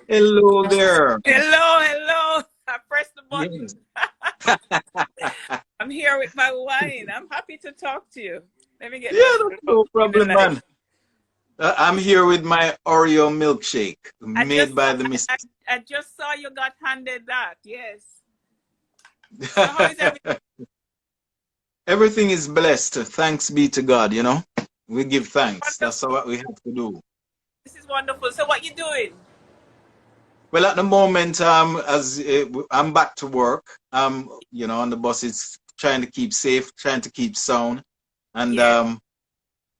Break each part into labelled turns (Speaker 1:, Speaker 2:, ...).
Speaker 1: Hello there.
Speaker 2: Hello, hello. I pressed the button.
Speaker 1: Yes.
Speaker 2: I'm here with my wine. I'm happy to talk to you. Let me get
Speaker 1: Yeah,
Speaker 2: that
Speaker 1: that's no
Speaker 2: in the
Speaker 1: problem,
Speaker 2: light.
Speaker 1: man. I'm here with my Oreo milkshake
Speaker 2: I
Speaker 1: made
Speaker 2: just
Speaker 1: by
Speaker 2: saw
Speaker 1: the
Speaker 2: I,
Speaker 1: missus.
Speaker 2: I just saw you got handed that. Yes. So how is everything?
Speaker 1: Everything is blessed. Thanks be to God, you know. We give thanks. That's
Speaker 2: Wonderful.
Speaker 1: what we have to do.
Speaker 2: This is wonderful. So what you doing?
Speaker 1: Well, at the moment, as I'm back to work, on the bus, it's trying to keep safe, trying to keep sound, and
Speaker 2: Yeah,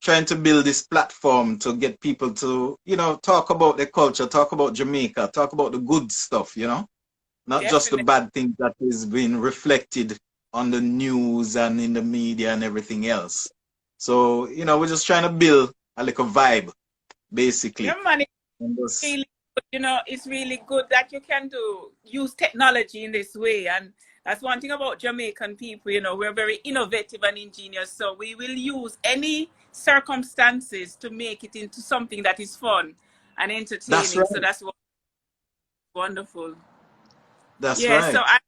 Speaker 1: trying to build this platform to get people to, talk about their culture, talk about Jamaica, talk about the good stuff, not just the
Speaker 2: definitely.
Speaker 1: bad things that is being reflected on the news and in the media and everything else. So, we're just trying to build a little vibe, basically.
Speaker 2: Your money
Speaker 1: And
Speaker 2: is
Speaker 1: just,
Speaker 2: really good. It's really good that you can use technology in this way. And that's one thing about Jamaican people. We're very innovative and ingenious. So we will use any circumstances to make it into something that is fun and
Speaker 1: that's
Speaker 2: entertaining. So
Speaker 1: right.
Speaker 2: that's wonderful.
Speaker 1: That's
Speaker 2: Yeah. So
Speaker 1: right.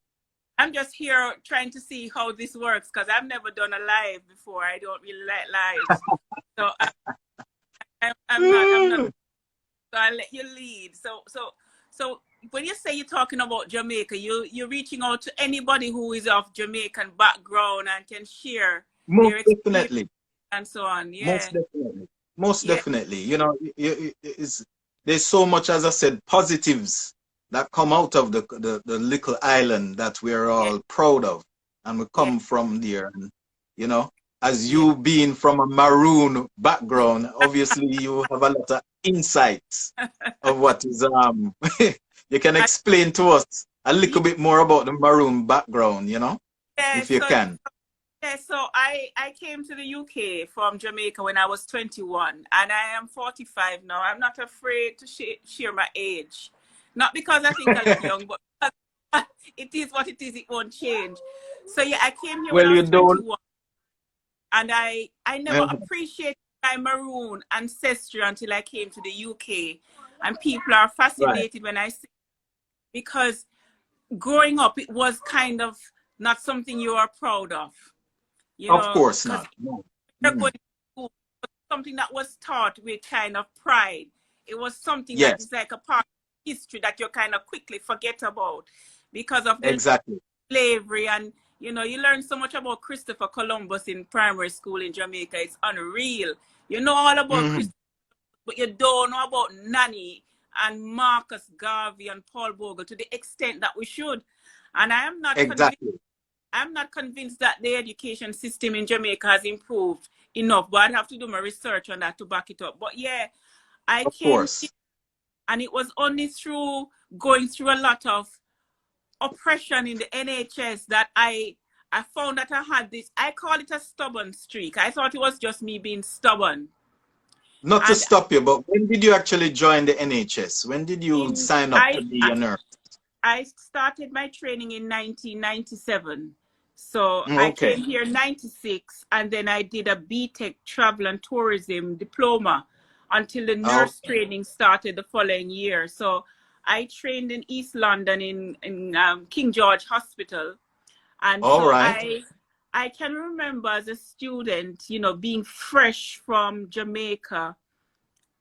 Speaker 2: I'm just here trying to see how this works because I've never done a live before. I don't really like lives. So I'm not. So I'll let you lead. So when you say you're talking about Jamaica, you're reaching out to anybody who is of Jamaican background and can share
Speaker 1: Most
Speaker 2: their experience
Speaker 1: definitely.
Speaker 2: and so on.
Speaker 1: Most
Speaker 2: Yeah.
Speaker 1: definitely. Most
Speaker 2: Yeah.
Speaker 1: definitely. There's so much, as I said, positives that come out of the little island that we're
Speaker 2: Yeah.
Speaker 1: all proud of. And we
Speaker 2: Yeah.
Speaker 1: come from there. And, you know, as
Speaker 2: Yeah.
Speaker 1: you being from a maroon background, obviously you have a lot of insights of what is, you can
Speaker 2: I,
Speaker 1: explain to us a little
Speaker 2: yeah.
Speaker 1: bit more about the maroon background, if you
Speaker 2: So
Speaker 1: can.
Speaker 2: yeah, so I came to the UK from Jamaica when I was 21, and I am 45 now. I'm not afraid to share my age, not because I think I look young, but because it is what it is. It won't change. So yeah, I came here when
Speaker 1: Well,
Speaker 2: I
Speaker 1: you
Speaker 2: was
Speaker 1: don't.
Speaker 2: 21, and I never appreciated my maroon ancestry until I came to the UK, and people are
Speaker 1: Right.
Speaker 2: fascinated when I say because growing up it was kind of not something you are proud of,
Speaker 1: Of course
Speaker 2: because
Speaker 1: not. No.
Speaker 2: you're going
Speaker 1: Mhm.
Speaker 2: to school, something that was taught with kind of pride. It was something that
Speaker 1: Yes,
Speaker 2: is like a part of history that you kind of quickly forget about because of the
Speaker 1: exactly.
Speaker 2: slavery. And you learn so much about Christopher Columbus in primary school in Jamaica. It's unreal. You know all about
Speaker 1: Hmm.
Speaker 2: Christopher, but you don't know about Nanny and Marcus Garvey and Paul Bogle to the extent that we should. And
Speaker 1: Exactly.
Speaker 2: I'm not convinced that the education system in Jamaica has improved enough, but I'd have to do my research on that to back it up. But yeah, I
Speaker 1: Of
Speaker 2: came here,
Speaker 1: course.
Speaker 2: and it was only through going through a lot of oppression in the NHS that I found that I had this. I call it a stubborn streak. I thought it was just me being stubborn.
Speaker 1: Not to
Speaker 2: And
Speaker 1: stop you, but when did you actually join the NHS? When did you
Speaker 2: in
Speaker 1: sign up to be a nurse?
Speaker 2: I started my training in 1997. So I
Speaker 1: Okay.
Speaker 2: came here in 96, and then I did a BTEC travel and tourism diploma until the nurse
Speaker 1: Okay.
Speaker 2: training started the following year. So I trained in East London in King George Hospital. And
Speaker 1: All
Speaker 2: so
Speaker 1: right.
Speaker 2: I can remember as a student, being fresh from Jamaica,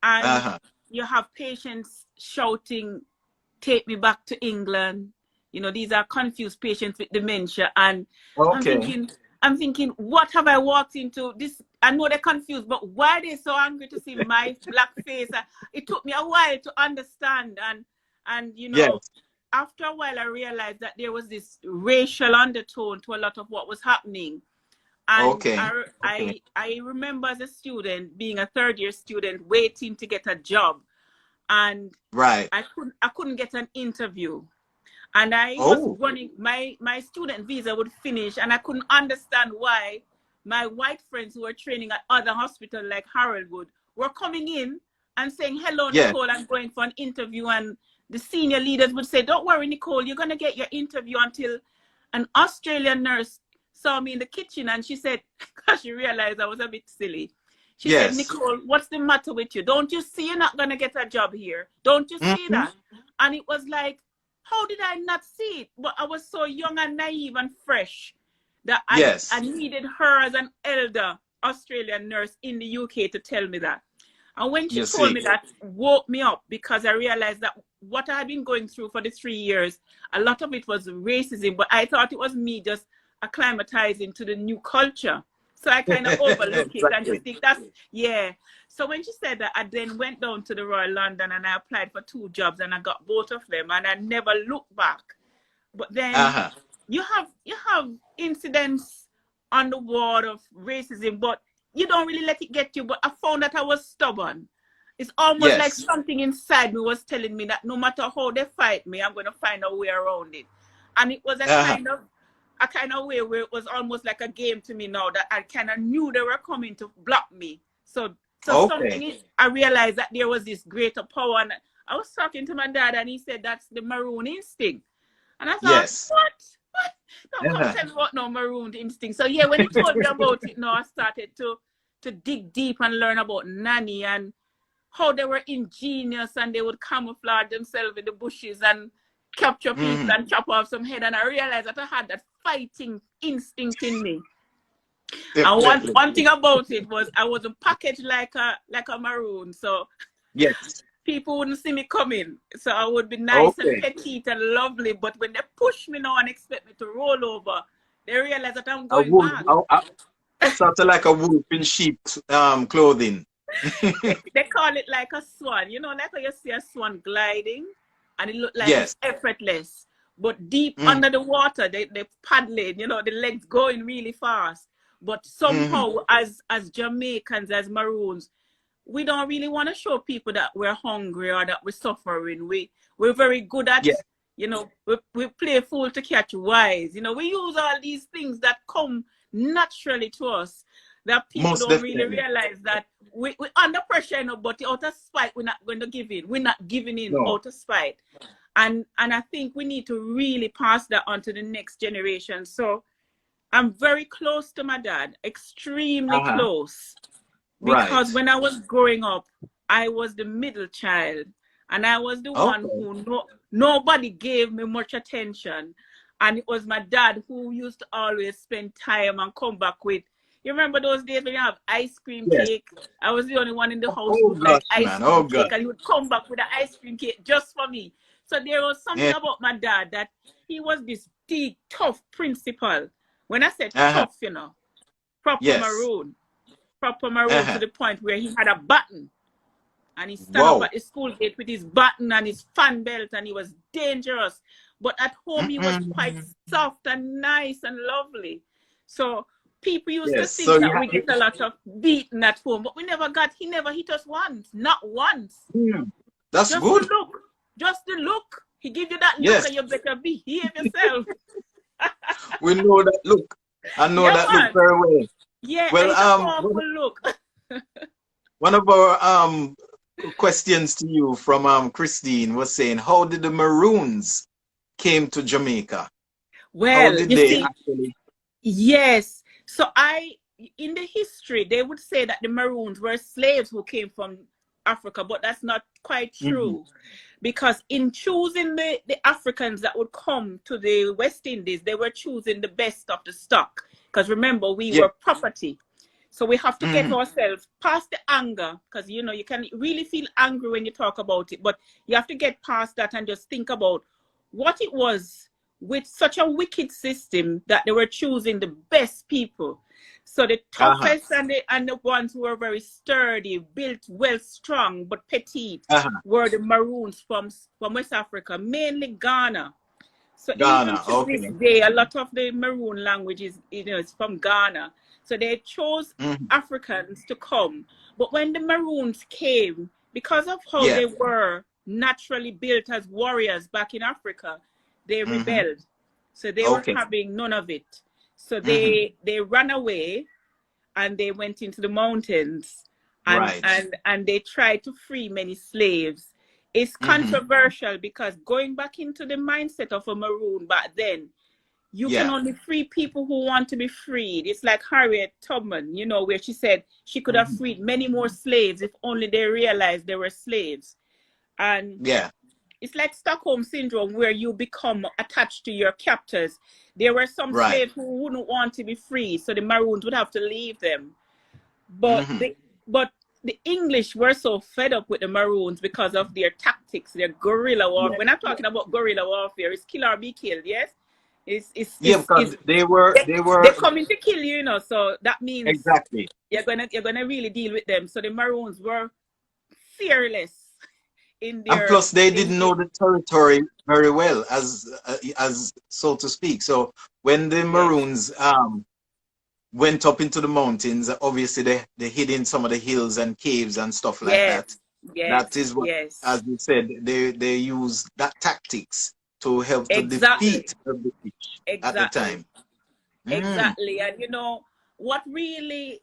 Speaker 2: and
Speaker 1: Uh-huh.
Speaker 2: you have patients shouting, "Take me back to England." These are confused patients with dementia. And I'm
Speaker 1: Okay.
Speaker 2: thinking, what have I walked into? This, I know they're confused, but why are they so angry to see my black face? It took me a while to understand. And
Speaker 1: Yes.
Speaker 2: after a while, I realized that there was this racial undertone to a lot of what was happening. And
Speaker 1: Okay.
Speaker 2: I,
Speaker 1: Okay.
Speaker 2: I, I remember as a student, being a third year student, waiting to get a job, and
Speaker 1: Right.
Speaker 2: I couldn't get an interview, and I was
Speaker 1: Oh,
Speaker 2: running, my student visa would finish, and I couldn't understand why my white friends who were training at other hospitals like Haroldwood were coming in and saying, "Hello,
Speaker 1: yes.
Speaker 2: Nicole, I'm going for an interview." And the senior leaders would say, "Don't worry, Nicole, you're going to get your interview." Until an Australian nurse saw me in the kitchen, and she said, because she realized I was a bit silly, she said,
Speaker 1: Yes.
Speaker 2: "Nicole, what's the matter with you? Don't you see you're not going to get a job here? Don't you see
Speaker 1: Hmm.
Speaker 2: that?" And it was like, how did I not see it? But I was so young and naive and fresh that I needed her as an elder Australian nurse in the UK to tell me that. And when she told me that, woke me up, because I realized that what I had been going through for the 3 years, a lot of it was racism, but I thought it was me just acclimatizing to the new culture. So I kind of overlook it and just think that's, yeah. So when she said that, I then went down to the Royal London and I applied for 2 jobs and I got both of them and I never looked back. But then you have incidents on the ward of racism, but you don't really let it get you. But I found that I was stubborn. It's almost like something inside me was telling me that no matter how they fight me, I'm going to find a way around it. And it was a kind of way where it was almost like a game to me now, that I kind of knew they were coming to block me. So I realized that there was this greater power. And I was talking to my dad and he said, that's the maroon instinct. And I thought, what? Don't come tell me what no maroon instinct. So yeah, when he told me about it now, I started to dig deep and learn about Nanny and how they were ingenious and they would camouflage themselves in the bushes and capture people and chop off some head. And I realized that I had that fighting instinct in me. And one thing about it was I wasn't packaged like a maroon. So people wouldn't see me coming. So I would be nice and petite and lovely. But when they push me now and expect me to roll over, they realize that I'm going back.
Speaker 1: Sort of like a wolf in sheep clothing.
Speaker 2: They call it like a swan. You know, like how you see a swan gliding and it looks like it's effortless. But deep under the water, they paddling, you know, the legs going really fast. But somehow, as Jamaicans, as Maroons, we don't really want to show people that we're hungry or that we're suffering. We're very good at, you know, we play fool to catch wise. You know, we use all these things that come naturally to us that people don't really realize that we're under pressure, you know, but out of spite, we're not going to give in. We're not giving in out of spite. And I think we need to really pass that on to the next generation. So I'm very close to my dad, extremely close. Because when I was growing up, I was the middle child. And I was the one who nobody gave me much attention. And it was my dad who used to always spend time and come back with, you remember those days when you have ice cream cake? I was the only one in the house who liked ice cream cake. And he would come back with an ice cream cake just for me. So there was something about my dad that he was this big, tough principal. When I said tough, you know, proper maroon to the point where he had a button. And he stood up at the school gate with his button and his fan belt, and he was dangerous. But at home, he was quite soft and nice and lovely. So people used to think that we get a lot of beating at home, but he never hit us once, not once.
Speaker 1: That's
Speaker 2: just
Speaker 1: good.
Speaker 2: Just the look. He give you that look and you better behave yourself.
Speaker 1: We know that look. I know that look very well.
Speaker 2: Yeah,
Speaker 1: well,
Speaker 2: it's a powerful look.
Speaker 1: One of our questions to you from Christine was saying, how did the Maroons came to Jamaica?
Speaker 2: Well,
Speaker 1: how did they actually?
Speaker 2: Yes. So in the history, they would say that the Maroons were slaves who came from Africa, but that's not quite true. Because in choosing the Africans that would come to the West Indies, they were choosing the best of the stock. Because remember, we were property. So we have to get ourselves past the anger, because, you know, you can really feel angry when you talk about it, but you have to get past that and just think about what it was with such a wicked system that they were choosing the best people. So the toughest and the ones who were very sturdy, built well, strong, but petite, were the Maroons from West Africa, mainly Ghana. So Ghana, even to this day, a lot of the Maroon language is, you know, it's from Ghana. So they chose Africans to come. But when the Maroons came, because of how they were naturally built as warriors back in Africa, they rebelled. So they were having none of it. So they ran away and they went into the mountains and they tried to free many slaves. It's controversial because going back into the mindset of a Maroon back then, you can only free people who want to be freed. It's like Harriet Tubman, you know, where she said she could have freed many more slaves if only they realized they were slaves. And it's like Stockholm syndrome, where you become attached to your captors. There were some
Speaker 1: Right.
Speaker 2: slaves who wouldn't want to be free, so the Maroons would have to leave them. But the English were so fed up with the Maroons because of their tactics, their guerrilla warfare.
Speaker 1: Yeah.
Speaker 2: When I'm talking about guerrilla warfare, it's kill or be killed, yes?
Speaker 1: Because
Speaker 2: they're coming to kill you, you know, so that means
Speaker 1: exactly
Speaker 2: you're gonna really deal with them. So the Maroons were fearless in their,
Speaker 1: and plus they didn't know the territory very well, as so to speak. So when the Maroons went up into the mountains, obviously they hid in some of the hills and caves and stuff like that. That is what, as you said, they use that tactics to help to defeat the British at the time.
Speaker 2: Exactly. And you know what really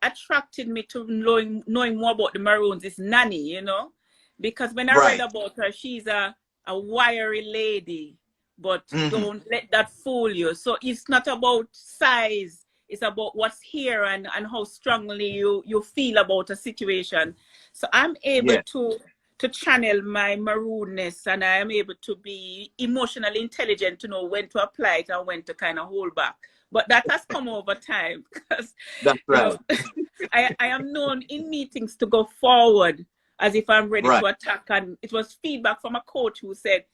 Speaker 2: attracted me to knowing more about the Maroons is Nanny, you know, because when I read about her, she's a wiry lady, but don't let that fool you. So it's not about size, it's about what's here and how strongly you feel about a situation. So I'm able to channel my maroonness, and I am able to be emotionally intelligent to know when to apply it and when to kind of hold back. But that has come over time, because
Speaker 1: that's right.
Speaker 2: You know, I am known in meetings to go forward as if I'm ready to attack. And it was feedback from a coach who said,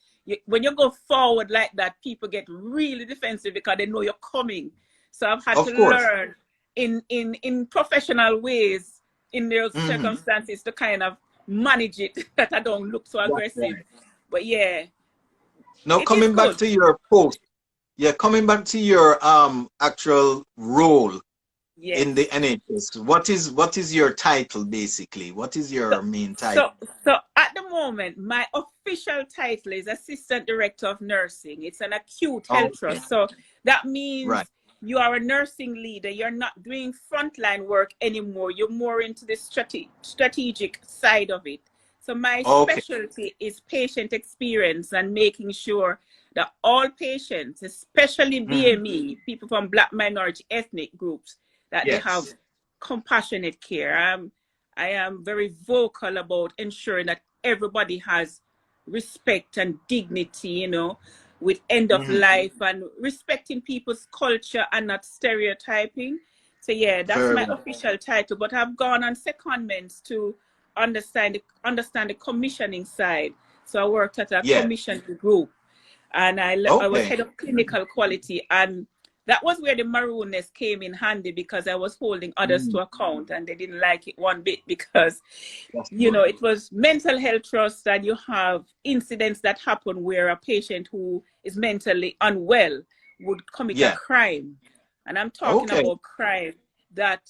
Speaker 2: when you go forward like that, people get really defensive because they know you're coming. So I've had to learn in professional ways in those circumstances to kind of manage it, that I don't look so aggressive. But yeah.
Speaker 1: Now coming back to your post, coming back to your actual role in the NHS, what is your title basically? What is your main title?
Speaker 2: So at the moment, my official title is Assistant Director of Nursing. It's an acute health trust. So that means you are a nursing leader. You're not doing frontline work anymore. You're more into the strategic side of it. So my specialty is patient experience and making sure that all patients, especially BME, people from Black minority ethnic groups, that they have compassionate care. I am very vocal about ensuring that everybody has respect and dignity, you know, with end of life and respecting people's culture and not stereotyping. So yeah, that's my official title. But I've gone on secondments to understand the commissioning side. So I worked at a commissioning group, and I was head of clinical quality, and that was where the maroonness came in handy, because I was holding others to account, and they didn't like it one bit, because you know, it was mental health trust, and you have incidents that happen where a patient who is mentally unwell would commit a crime. And I'm talking about crime that,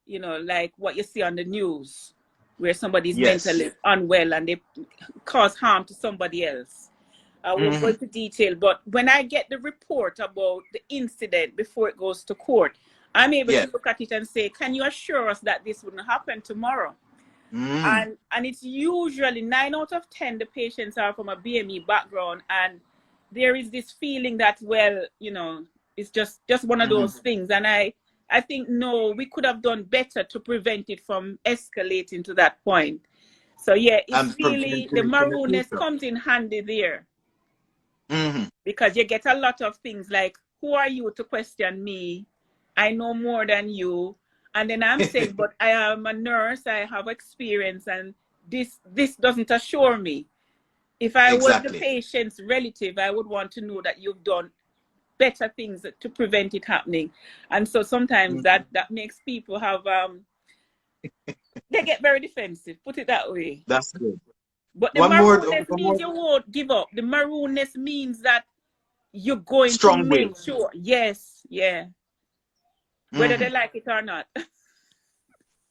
Speaker 2: you know, like what you see on the news, where somebody's mentally unwell and they cause harm to somebody else. I won't go into detail, but when I get the report about the incident before it goes to court, I'm able to look at it and say, can you assure us that this wouldn't happen tomorrow? And it's usually 9 out of 10 the patients are from a BME background, and there is this feeling that, well, you know, it's just one of those things. And I think, no, we could have done better to prevent it from escalating to that point. So yeah, it's really, the maroonness comes in handy there. Because you get a lot of things like, who are you to question me? I know more than you. And then I'm saying, but I am a nurse, I have experience, and this doesn't assure me. If I was the patient's relative, I would want to know that you've done better things to prevent it happening. And so sometimes that makes people have, they get very defensive, put it that way.
Speaker 1: That's good.
Speaker 2: But the maroonness means you won't give up. The maroonness means that you're going to make sure. Yes, whether they like it or not.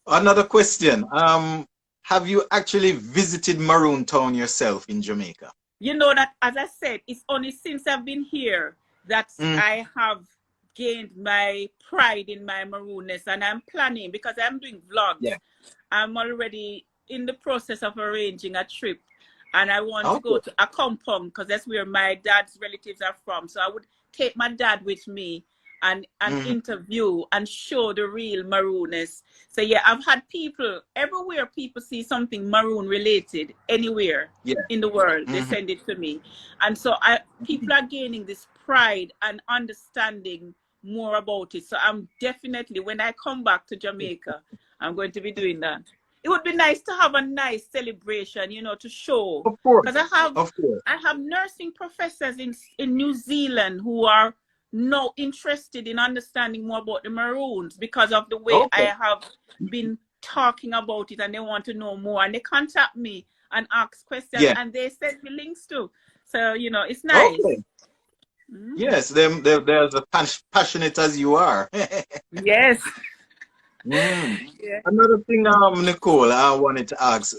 Speaker 1: Another question. Have you actually visited Maroon Town yourself in Jamaica?
Speaker 2: You know that, as I said, it's only since I've been here that I have gained my pride in my maroonness, and I'm planning, because I'm doing vlogs. I'm already in the process of arranging a trip, and I want to go to Accompong, because that's where my dad's relatives are from. So I would take my dad with me, and interview and show the real maroonness. So yeah, I've had people everywhere. People see something maroon related anywhere in the world, they send it to me, and so people are gaining this pride and understanding more about it. So I'm definitely, when I come back to Jamaica, I'm going to be doing that. It would be nice to have a nice celebration, you know, to show.
Speaker 1: Of course.
Speaker 2: Because I have nursing professors in New Zealand who are now interested in understanding more about the Maroons because of the way I have been talking about it, and they want to know more. And they contact me and ask questions, and they send me links too. So, you know, it's nice.
Speaker 1: Okay. Yes, they're as passionate as you are.
Speaker 2: Yes.
Speaker 1: Another thing, Nicole, I wanted to ask,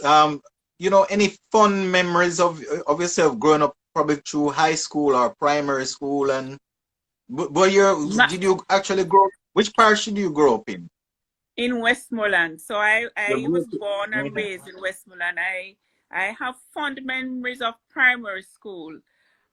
Speaker 1: you know, any fun memories of yourself growing up, probably through high school or primary school, and did you actually which parish did you grow up in?
Speaker 2: In Westmoreland. So I was born and raised in Westmoreland. I have fond memories of primary school.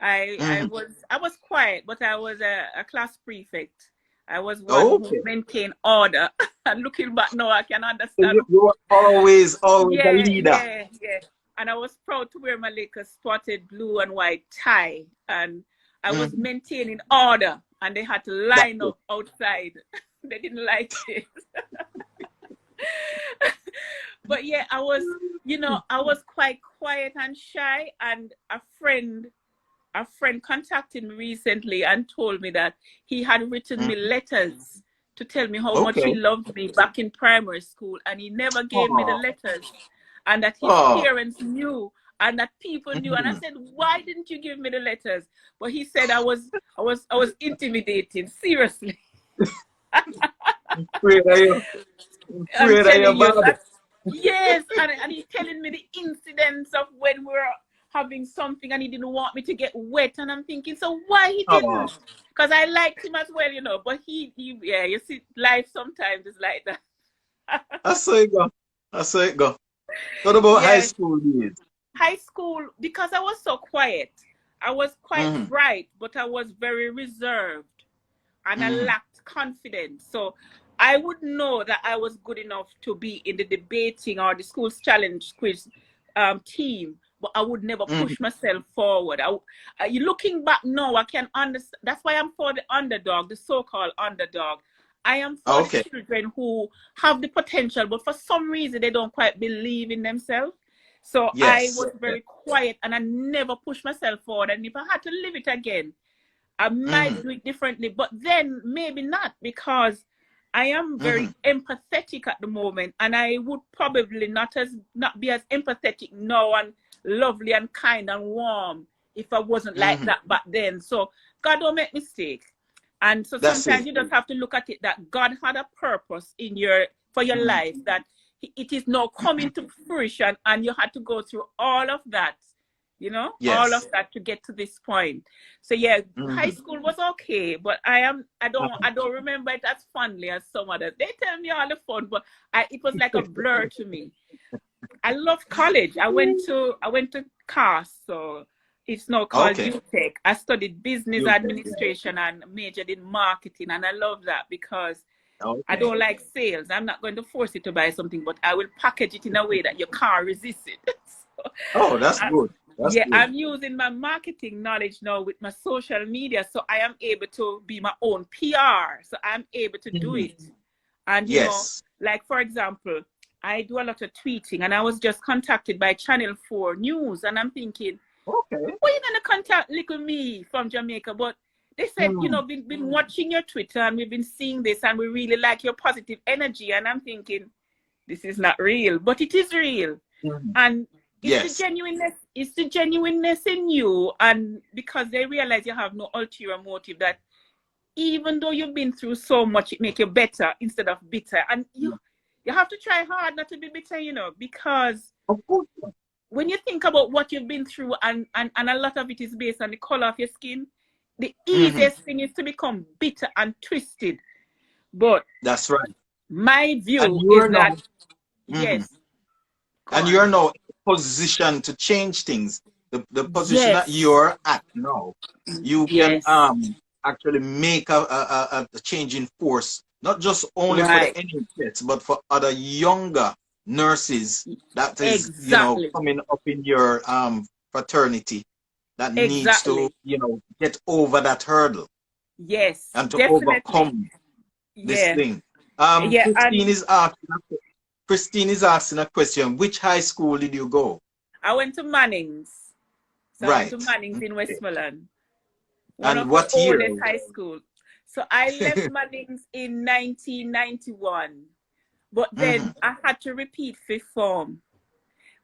Speaker 2: I was quiet, but I was a class prefect. I was one who maintained order. And looking back now, I can understand.
Speaker 1: You were always a leader.
Speaker 2: Yeah. And I was proud to wear my Lakers spotted blue and white tie. And I was maintaining order. And they had to line up outside. They didn't like it. But yeah, I was quite quiet and shy. And a friend contacted me recently and told me that he had written me letters to tell me how much he loved me back in primary school, and he never gave me the letters, and that his parents knew and that people knew. And I said, why didn't you give me the letters? But he said I was intimidating. Seriously.
Speaker 1: I'm telling you,
Speaker 2: yes, and he's telling me the incidents of when we were having something and he didn't want me to get wet, and I'm thinking, so why he didn't? Because I liked him as well, you know. But he you see, life sometimes is like that.
Speaker 1: I saw it go. What about high school years?
Speaker 2: High school, because I was so quiet. I was quite bright, but I was very reserved, and I lacked confidence. So I would know that I was good enough to be in the debating or the school's challenge quiz team, but I would never push myself forward. You looking back now, I can understand. That's why I'm for the underdog, the so-called underdog. I am for the children who have the potential, but for some reason they don't quite believe in themselves. So I was very quiet, and I never pushed myself forward. And if I had to live it again, I might do it differently. But then maybe not, because I am very empathetic at the moment, and I would probably not be as empathetic now and lovely and kind and warm if I wasn't like that back then. So God don't make mistake. And so sometimes you just have to look at it that God had a purpose for your life, that it is now coming to fruition, and you had to go through all of that, you know, all of that to get to this point. So yeah, high school was okay, but I don't remember it as fondly as some others. They tell me all the fun, but it was like a blur to me. I love college. I went to CAST, so it's now called UTech. I studied business administration and majored in marketing, and I love that because I don't like sales. I'm not going to force you to buy something, but I will package it in a way that you can't resist it. So,
Speaker 1: that's good. Good.
Speaker 2: I'm using my marketing knowledge now with my social media, so I am able to be my own PR. So I'm able to do it. And you know, like for example, I do a lot of tweeting, and I was just contacted by Channel 4 News, and I'm thinking, why are you gonna contact little me from Jamaica? But they said, you know, been watching your Twitter, and we've been seeing this, and we really like your positive energy. And I'm thinking, this is not real, but it is real. And it's the genuineness in you, and because they realize you have no ulterior motive, that even though you've been through so much, it makes you better instead of bitter. And you have to try hard not to be bitter, you know, because when you think about what you've been through, and a lot of it is based on the color of your skin, the easiest thing is to become bitter and twisted. But
Speaker 1: that's right.
Speaker 2: My view is that
Speaker 1: and you're now in position to change things. The position that you're at now, you can actually make a change in force, not just only for the
Speaker 2: Right.
Speaker 1: NHS, but for other younger nurses that is,
Speaker 2: Exactly.
Speaker 1: coming up in your fraternity that needs to,
Speaker 2: Exactly.
Speaker 1: get over that hurdle
Speaker 2: Yes,
Speaker 1: and to
Speaker 2: definitely.
Speaker 1: overcome this
Speaker 2: Yeah.
Speaker 1: thing.
Speaker 2: Yeah.
Speaker 1: Christine
Speaker 2: And
Speaker 1: is asking. Christine is asking a question. Which high school did you go?
Speaker 2: I went to Manning's. So I went to
Speaker 1: Right.
Speaker 2: Manning's in
Speaker 1: Okay.
Speaker 2: Westmoreland, one
Speaker 1: And
Speaker 2: of the
Speaker 1: what year?
Speaker 2: oldest high schools. So I left Manning's in 1991. But then
Speaker 1: Mhm.
Speaker 2: I had to repeat fifth form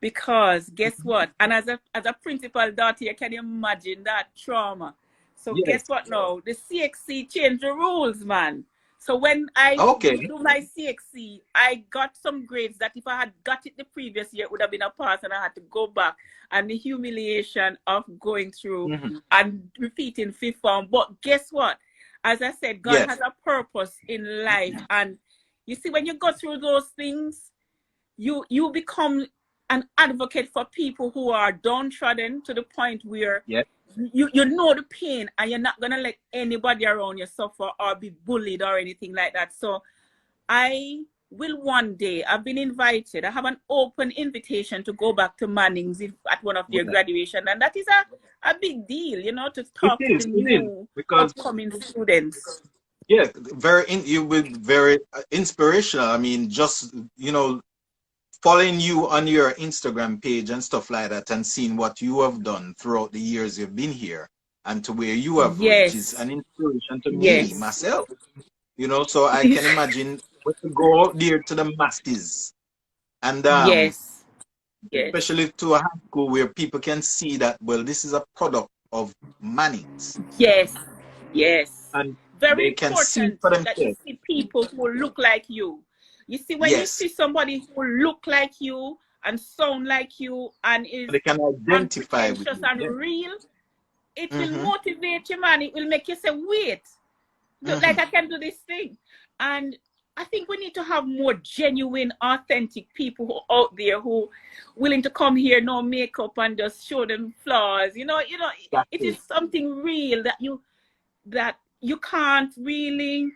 Speaker 2: because guess what? And as a principal daughter, you can imagine that trauma. So guess
Speaker 1: Yes.
Speaker 2: what now? The CXC changed the rules, man. So when I
Speaker 1: Okay.
Speaker 2: do my CXC, I got some grades that if I had got it the previous year, it would have been a pass, and I had to go back. And the humiliation of going through
Speaker 1: Mhm.
Speaker 2: and repeating fifth form. But guess what? As I said, God
Speaker 1: Yes.
Speaker 2: has a purpose in life. And you see, when you go through those things, you become an advocate for people who are downtrodden to the point where
Speaker 1: Yes.
Speaker 2: you know the pain, and you're not gonna let anybody around you suffer or be bullied or anything like that. So I will one day, I've been invited, I have an open invitation to go back to Manning's at one of their
Speaker 1: Right.
Speaker 2: graduation, and that is a big deal, to
Speaker 1: It
Speaker 2: talk to the
Speaker 1: is. It is
Speaker 2: new
Speaker 1: because
Speaker 2: upcoming students.
Speaker 1: yes, you will very inspirational. I mean, just following you on your Instagram page and stuff like that, and seeing what you have done throughout the years you've been here and to where you have reached is
Speaker 2: Yes,
Speaker 1: an inspiration to me
Speaker 2: yes,
Speaker 1: myself. So I can imagine when you go out there to the masses and
Speaker 2: yes, yes.
Speaker 1: especially to a high school where people can see that, well, this is a product of Mannings,
Speaker 2: Yes, yes.
Speaker 1: and
Speaker 2: Very
Speaker 1: they can see
Speaker 2: important
Speaker 1: for
Speaker 2: that you
Speaker 1: themselves.
Speaker 2: see people who look like you. You see, when you
Speaker 1: Yes,
Speaker 2: see somebody who look like you and sound like you and is
Speaker 1: they can identify with
Speaker 2: unpretentious
Speaker 1: you.
Speaker 2: and
Speaker 1: Yeah.
Speaker 2: real, it will
Speaker 1: Mm-hmm.
Speaker 2: motivate you, man. It will make you say, wait, look like
Speaker 1: Mm-hmm.
Speaker 2: I can do this thing. And I think we need to have more genuine, authentic people who out there who willing to come here, no makeup, and just show them flaws.
Speaker 1: That's
Speaker 2: It is
Speaker 1: it.
Speaker 2: something real that you can't really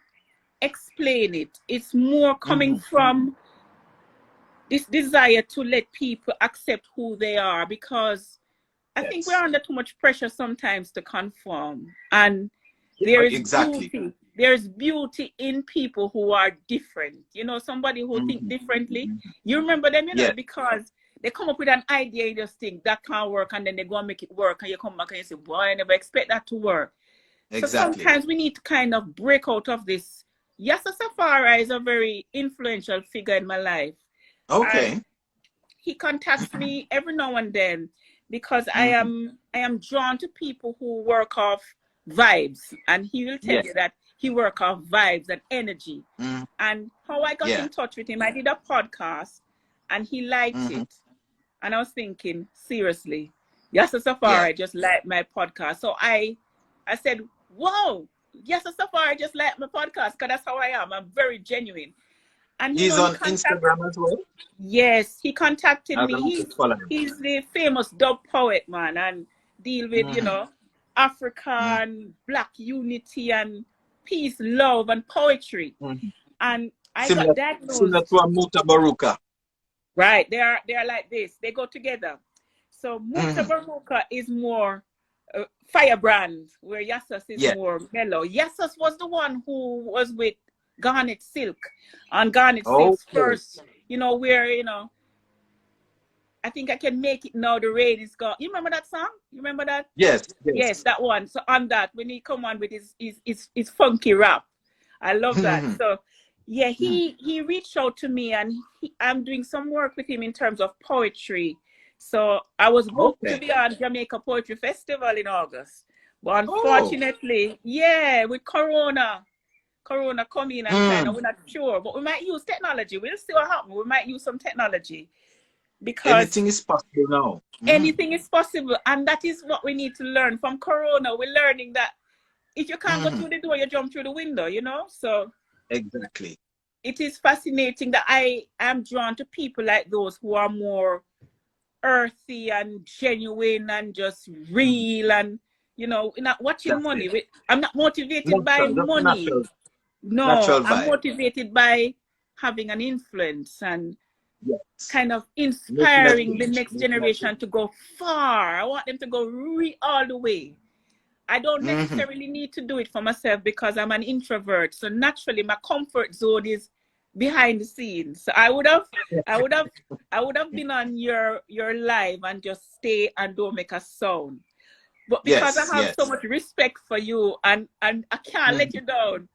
Speaker 2: explain it. It's more coming
Speaker 1: Mm-hmm.
Speaker 2: from this desire to let people accept who they are, because I think we're
Speaker 1: Yes.
Speaker 2: under too much pressure sometimes to conform. And
Speaker 1: Yeah,
Speaker 2: there is
Speaker 1: exactly.
Speaker 2: beauty. There's beauty in people who are different. Somebody who think
Speaker 1: Mm-hmm.
Speaker 2: differently.
Speaker 1: Mm-hmm.
Speaker 2: You remember them,
Speaker 1: Yes,
Speaker 2: because they come up with an idea, you just think that can't work, and then they go and make it work, and you come back and you say, boy, I never expect that to work. So
Speaker 1: exactly.
Speaker 2: sometimes we need to kind of break out of this. Yasser Safari is a very influential figure in my life. And
Speaker 1: Okay.
Speaker 2: he contacts me every now and then because I
Speaker 1: Mm-hmm.
Speaker 2: am I am drawn to people who work off vibes, and he will tell
Speaker 1: Yes.
Speaker 2: you that he work off vibes and energy.
Speaker 1: Mm-hmm.
Speaker 2: And how I got
Speaker 1: Yeah.
Speaker 2: in touch with him, I did a podcast and he liked
Speaker 1: Mm-hmm.
Speaker 2: it. And I was thinking, seriously, Yasser
Speaker 1: Yeah.
Speaker 2: Safari just liked my podcast. So I said, whoa, Yasser Safari just liked my podcast, because that's how I am. I'm very genuine. And
Speaker 1: He's
Speaker 2: he
Speaker 1: on
Speaker 2: contacted.
Speaker 1: Instagram as well.
Speaker 2: Yes, he contacted
Speaker 1: I'm
Speaker 2: me.
Speaker 1: going to follow him.
Speaker 2: He's the famous dub poet, man, and deal with,
Speaker 1: Mm-hmm.
Speaker 2: Africa
Speaker 1: Mm-hmm.
Speaker 2: and Black unity and peace, love, and poetry.
Speaker 1: Mm-hmm.
Speaker 2: And I
Speaker 1: Similar,
Speaker 2: got
Speaker 1: similar
Speaker 2: diagnosed.
Speaker 1: to a Mutabaruka.
Speaker 2: Right, they are like this. They go together. So
Speaker 1: Mm-hmm.
Speaker 2: Mutabaruka is more firebrand, where Yassas is
Speaker 1: Yeah.
Speaker 2: more mellow. Yassas was the one who was with Garnet Silk, on Garnet Silk's
Speaker 1: Okay.
Speaker 2: first, where, I think I can make it now. The rain is gone. You remember that song? You remember that?
Speaker 1: Yes.
Speaker 2: Yes,
Speaker 1: Yes.
Speaker 2: that one. So on that, when he come on with his funky rap, I love that.
Speaker 1: Mm-hmm.
Speaker 2: So yeah,
Speaker 1: Mm-hmm.
Speaker 2: he reached out to me, and I'm doing some work with him in terms of poetry. So I was booked to
Speaker 1: Okay.
Speaker 2: be on Jamaica Poetry Festival in August, but
Speaker 1: Oh.
Speaker 2: unfortunately, yeah, with Corona coming and kind of,
Speaker 1: Mm.
Speaker 2: we're not sure, but we might use technology. We'll see what happens. We might use some technology, because
Speaker 1: Anything is possible now. Mm-hmm.
Speaker 2: anything is possible, and that is what we need to learn from Corona. We're learning that if you can't go
Speaker 1: Mm-hmm.
Speaker 2: through the door, you jump through the window. So
Speaker 1: Exactly.
Speaker 2: it is fascinating that I am drawn to people like those who are more earthy and genuine and just
Speaker 1: Mm-hmm.
Speaker 2: real, and you know, not watching
Speaker 1: That's
Speaker 2: money.
Speaker 1: it.
Speaker 2: I'm not motivated by
Speaker 1: Natural, just
Speaker 2: money. No,
Speaker 1: natural
Speaker 2: I'm
Speaker 1: vibe.
Speaker 2: motivated by having an influence and
Speaker 1: Yes.
Speaker 2: kind of
Speaker 1: Making a
Speaker 2: inspiring the
Speaker 1: change.
Speaker 2: next
Speaker 1: Making a
Speaker 2: generation
Speaker 1: change.
Speaker 2: to go far. I want them to go all the way. I don't
Speaker 1: Mm-hmm.
Speaker 2: necessarily need to do it for myself because I'm an introvert. So naturally my comfort zone is behind the scenes. So I would have been on your live and just stay and don't make a sound. But because I
Speaker 1: Yes,
Speaker 2: have so
Speaker 1: yes.
Speaker 2: much respect for you and I can't let
Speaker 1: Mhm.
Speaker 2: you down,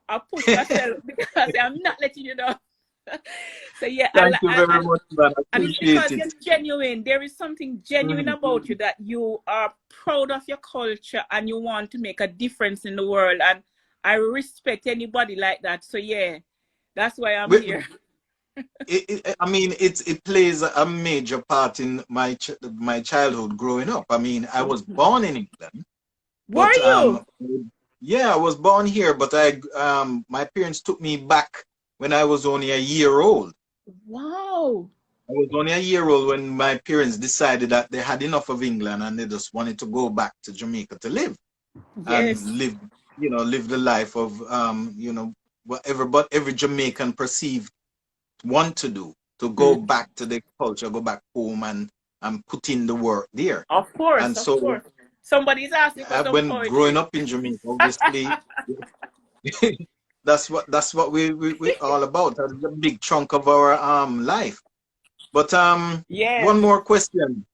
Speaker 2: I push myself because I'm not letting you down. So yeah,
Speaker 1: Thank you very much, man. I
Speaker 2: and it's
Speaker 1: appreciate
Speaker 2: because
Speaker 1: it.
Speaker 2: you're genuine. There is something genuine
Speaker 1: Mhm.
Speaker 2: about you that you are proud of your culture and you want to make a difference in the world. And I respect anybody like that. So yeah, that's why I'm
Speaker 1: We-
Speaker 2: here.
Speaker 1: I mean, it plays a major part in my childhood growing up. I mean, I was born in England,
Speaker 2: Were
Speaker 1: but
Speaker 2: you?
Speaker 1: yeah, I was born here, but my parents took me back when I was only a year old.
Speaker 2: Wow.
Speaker 1: I was only a year old when my parents decided that they had enough of England and they just wanted to go back to Jamaica to live and
Speaker 2: Yes.
Speaker 1: live the life of whatever but every Jamaican perceived want to do, to go
Speaker 2: Mm.
Speaker 1: back to the culture, go back home and put in the work there.
Speaker 2: Of course,
Speaker 1: And
Speaker 2: of
Speaker 1: so
Speaker 2: course. Somebody's asking for some
Speaker 1: when growing
Speaker 2: poetry.
Speaker 1: up in Jamaica, obviously that's what we all about. That's a big chunk of our life. But
Speaker 2: Yes.
Speaker 1: one more question.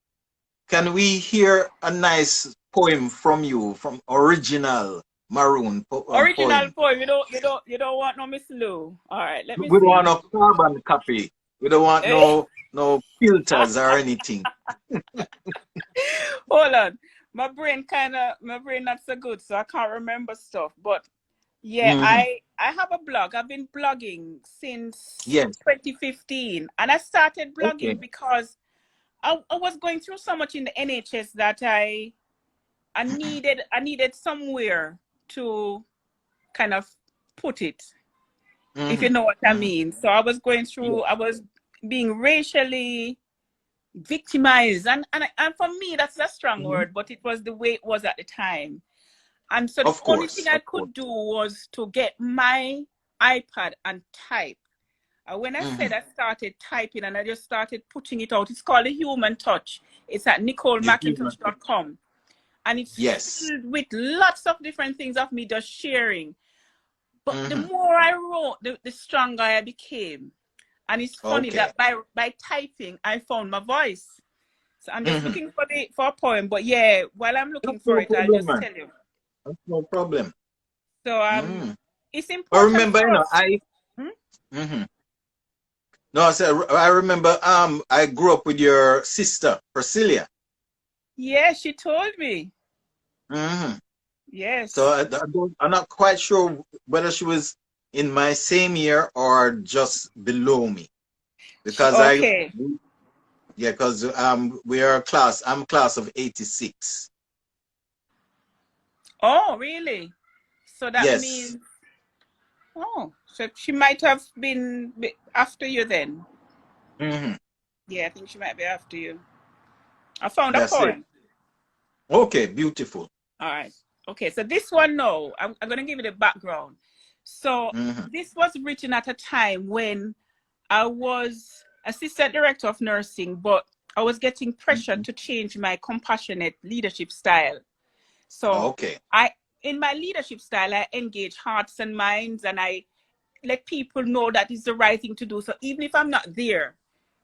Speaker 1: Can we hear a nice poem from you, from original Maroon
Speaker 2: Original
Speaker 1: poem?
Speaker 2: poem. You don't want no Miss Lou. All right, let me
Speaker 1: We don't want
Speaker 2: see.
Speaker 1: no carbon copy. We don't want no filters or anything.
Speaker 2: Hold on. My brain not so good, so I can't remember stuff. But yeah,
Speaker 1: Hmm.
Speaker 2: I have a blog. I've been blogging since
Speaker 1: Yes.
Speaker 2: 2015. And I started
Speaker 1: Okay.
Speaker 2: blogging because I was going through so much in the NHS that I needed somewhere to kind of put it, if
Speaker 1: Hmm.
Speaker 2: you know what I
Speaker 1: Hmm.
Speaker 2: mean. So I was being racially victimized, and for me that's a strong
Speaker 1: Hmm.
Speaker 2: word, but it was the way it was at the time. And so the
Speaker 1: Of
Speaker 2: only thing
Speaker 1: course.
Speaker 2: I
Speaker 1: Of course.
Speaker 2: could do was to get my iPad and type. When I said
Speaker 1: Hmm.
Speaker 2: I started typing and I just started putting it out, it's called The Human Touch. It's at
Speaker 1: The human.
Speaker 2: nicolemcintosh.com. And it's
Speaker 1: Yes.
Speaker 2: filled with lots of different things of me just sharing. But the
Speaker 1: Hmm.
Speaker 2: more I wrote, the stronger I became. And it's funny
Speaker 1: Okay.
Speaker 2: that by typing, I found my voice. So I'm just
Speaker 1: Hmm.
Speaker 2: looking for a poem. But yeah, while I'm looking
Speaker 1: That's
Speaker 2: for
Speaker 1: no
Speaker 2: it, I'll
Speaker 1: problem,
Speaker 2: just
Speaker 1: man.
Speaker 2: tell you.
Speaker 1: That's no problem.
Speaker 2: So
Speaker 1: Mm.
Speaker 2: it's
Speaker 1: But
Speaker 2: important
Speaker 1: remember,
Speaker 2: for us. Hmm?
Speaker 1: mhm. No, I said I remember I grew up with your sister, Priscilla.
Speaker 2: Yeah, she told me.
Speaker 1: Hmm. So
Speaker 2: Yes.
Speaker 1: I'm not quite sure whether she was in my same year or just below me. Because
Speaker 2: Okay.
Speaker 1: because I'm class of 86.
Speaker 2: Oh, really? So that
Speaker 1: Yes.
Speaker 2: means, oh, so she might have been after you then.
Speaker 1: Hmm.
Speaker 2: Yeah, I think she might be after you. I found a
Speaker 1: That's it.
Speaker 2: poem.
Speaker 1: Okay, beautiful.
Speaker 2: All right. Okay, so this one, no, I'm going to give you the background. So
Speaker 1: Hmm.
Speaker 2: this was written at a time when I was assistant director of nursing, but I was getting pressure
Speaker 1: Hmm.
Speaker 2: to change my compassionate leadership style. So
Speaker 1: Okay.
Speaker 2: I, in my leadership style, I engage hearts and minds, and I let people know that it's the right thing to do. So even if I'm not there,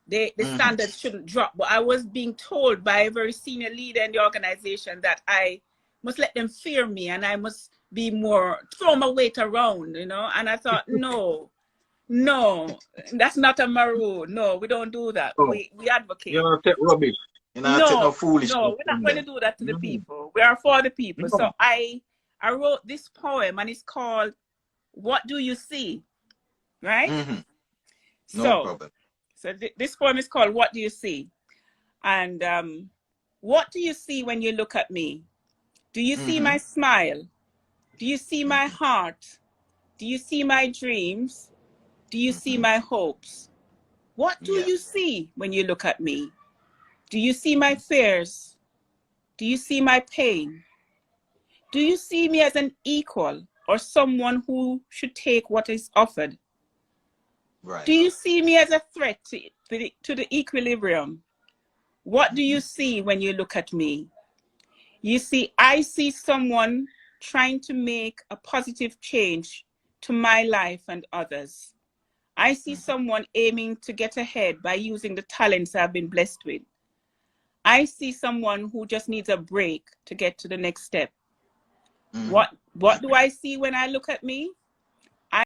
Speaker 2: the
Speaker 1: Hmm.
Speaker 2: standards shouldn't drop. But I was being told by a very senior leader in the organization that I must let them fear me and I must be more, throw my weight around, And I thought, no, that's not a maroon. No, we don't do that.
Speaker 1: Oh,
Speaker 2: We
Speaker 1: you
Speaker 2: advocate.
Speaker 1: know, take rubbish. You know, take no
Speaker 2: No,
Speaker 1: foolishness
Speaker 2: we're not
Speaker 1: from
Speaker 2: going to
Speaker 1: them.
Speaker 2: do that to the
Speaker 1: Hmm.
Speaker 2: people. We are for the people. So
Speaker 1: No,
Speaker 2: I wrote this poem and it's called What Do You See? Right?
Speaker 1: hmm, no
Speaker 2: So
Speaker 1: problem.
Speaker 2: this poem is called What Do You See? And what do you see when you look at me? Do you see
Speaker 1: Hmm.
Speaker 2: my smile? Do you see my
Speaker 1: Hmm.
Speaker 2: heart? Do you see my dreams? Do you see
Speaker 1: Hmm.
Speaker 2: my hopes? What do
Speaker 1: Yeah.
Speaker 2: you see when you look at me? Do you see my fears? Do you see my pain? Do you see me as an equal or someone who should take what is offered?
Speaker 1: Right.
Speaker 2: Do you see me as a threat to the equilibrium? What do you see when you look at me? You see, I see someone trying to make a positive change to my life and others. I see someone aiming to get ahead by using the talents I've been blessed with. I see someone who just needs a break to get to the next step. What do I see when I look at me?